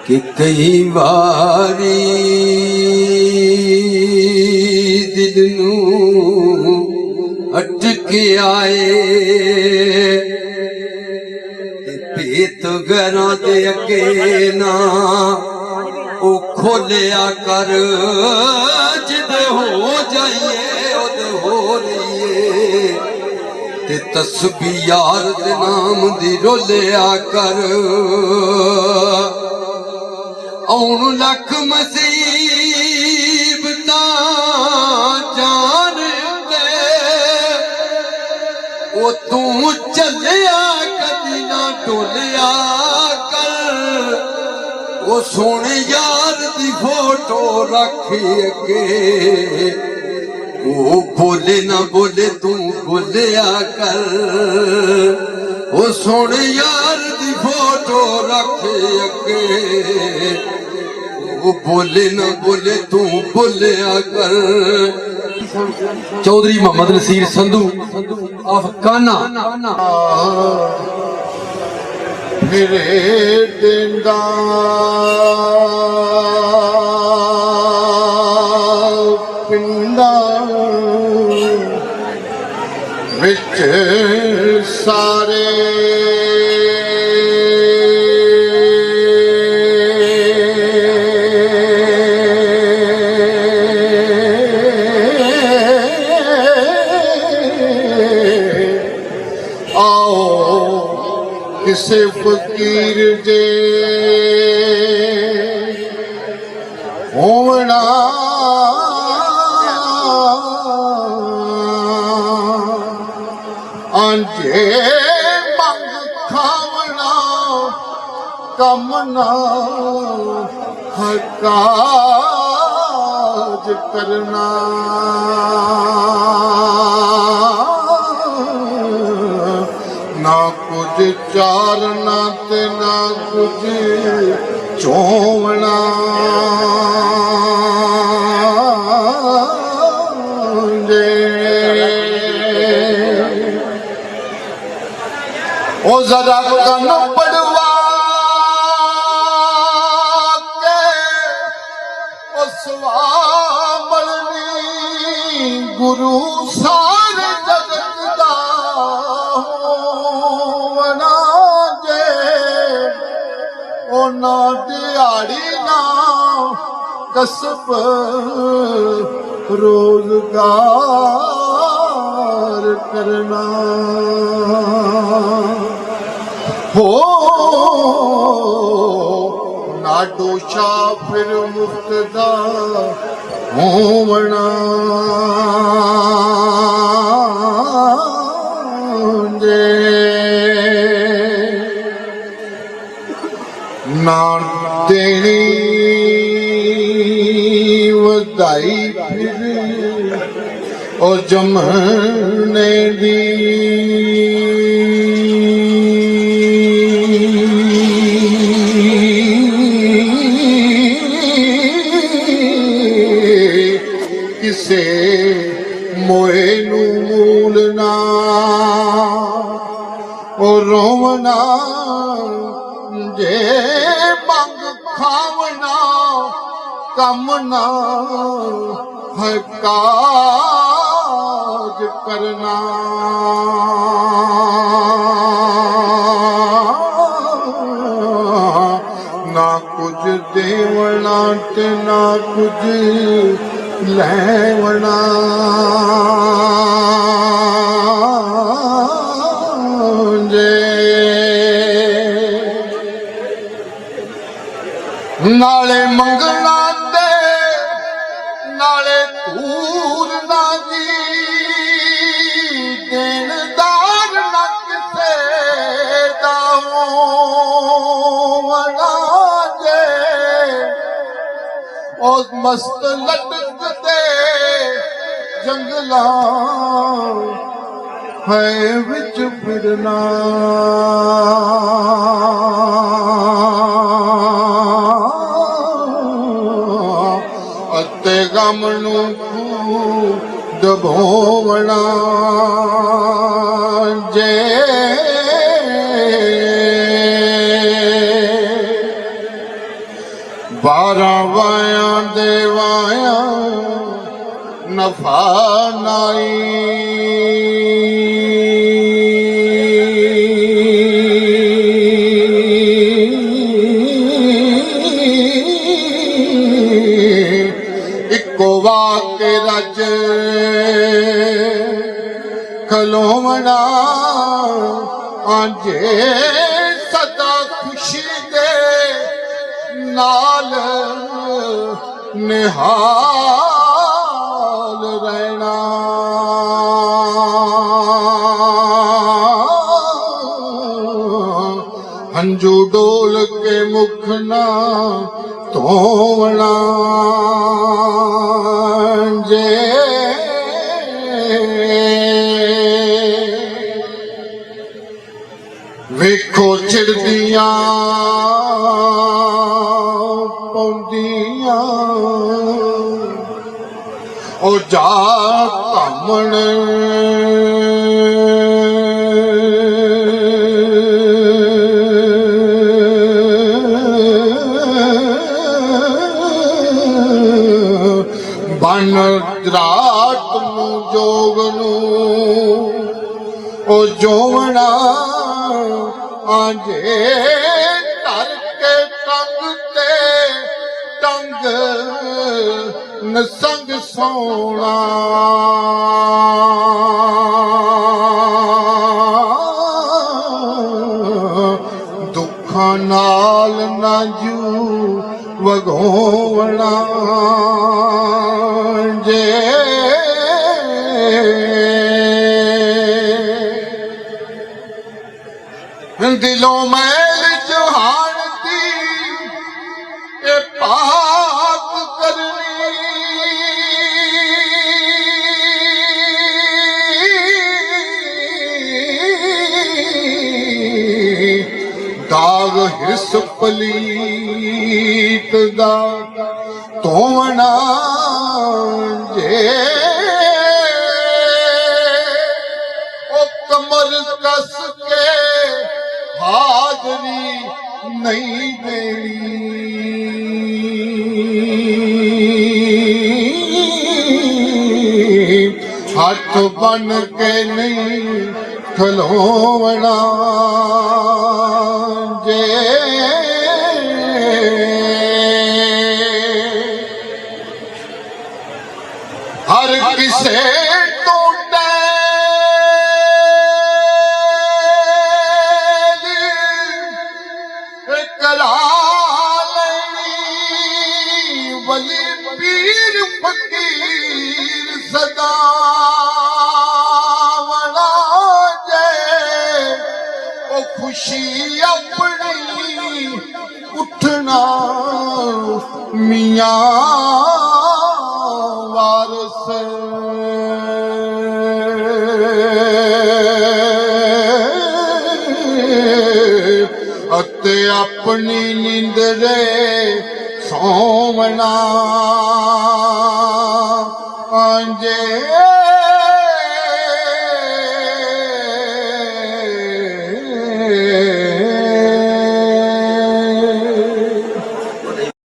कि कई बारी दिल नूं अटक आए भेत घरां दे अगे ना ओ खोलिया कर जिदे हो जाइए ओदे हो रहीए ते तस्बीह यार दे नाम दी रोलिया कर औन लख मुसीबतां जान दे ओ तू चलिया कदी ना डोलिया कर ओ सोने यार दी फोटो रखी अगे ओ बोले ना बोले तू बोलिया कर ओ सोने यार दी फोटो रखी अगे वो बोले ना बोले तू बोलिया कर। चौधरी मोहम्मद नसीर संधू अफगाना फिरे दिंदा पिंडा विच सारे किसे फकीर दे होवना अंजे मंग खावना कमना हकाज करना ना कुछ चारना ते ना कुछ चोवना जे ओ जरा कन पड़वा के ओ स्वामलनी गुरु सारे जगत दा ना दिहाड़ी ना कसब रोजगार करना हो ना डोशा फिर मुफ्तदा होवना ना देनी वधाई फिर ओ जमने दी किसे मोए नू मूलना ओ रोवना जे मंग खावना कमना है काज करना ना कुछ देवना ते ना कुछ लेवना नाले मंगना दे नाले दूर ना दी देनदार ना किसे दा होवना जे उस मस्त लटकते जंगलां है विच फिरना अते गम नू दबोवना जे 12 ਵਾਇਆਂ ਦੇ ਵਾਇਆ ਨਫਾ ਨਾਈ ਇੱਕੋ ਵਾਕ ਰਜ ਖਲੋਵਣਾ ਆਂਜੇ ਸਦਾ ਖੁਸ਼ੀ ਦੇ ਨਾਲ ਨਿਹਾਲ ਰਹਿਣਾ ਹੰਝੂ ਡੋਲ ਕੇ ਮੁਖ ਨਾ ਧੋਵਣਾ ਜੇ ਵੇਖੋ ਚਿੜਦੀਆਂ ਪੌਂਦੀਆਂ ਉਹ ਜਾ ਧਾਮਣ ਬਨ ਰਾਤ ਨੂੰ ਜੋਗ ਨੂੰ ਉਹ ਜੋਵਣਾ ਆਂਜੇ ਧਰ ਕੇ ਟੰਗ ਤੇ ਟੰਗ ਨਸੰਗ ਸੋਣਾ ਦੁੱਖਾਂ ਨਾਲ ਨਾ ਜੂ ਵਗੋਵਣਾ ਜੇ ਦਿਲੋਂ ਮੈਲ ਜਹਾਨ ਦੀ ਇਹ ਪਾਕ ਕਰਨੀ ਦਾਗ ਹਿਰਸ ਪਲੀਤ ਦਾ ਧੋਵਣਾ ਜੇ ਉਹ ਕਮਰ ਕਸ ਕੇ ਹਾਜ਼ਰੀ ਨਹੀਂ ਦੇਣੀ ਹੱਥ ਬਨ ਕੇ ਨਹੀਂ ਖਲੋਵਣਾ ਜੇ ਹਰ ਕਿਸੇ ਤੋਂ ਕਰਾ ਲੈਣੀ ਵਲੀ ਪੀਰ ਫਕੀਰ ਸਦਾ ਵਣਾ ਜੇ ਉਹ ਖੁਸ਼ੀ ਆਪਣੀ ਉੱਠਣਾ ਮੀਆਂ ਵਾਰਸ ਅਤੇ ਆਪਣੀ ਨੀਂਦਰੇ ਸੌਵਣਾ ਆਂਜੇ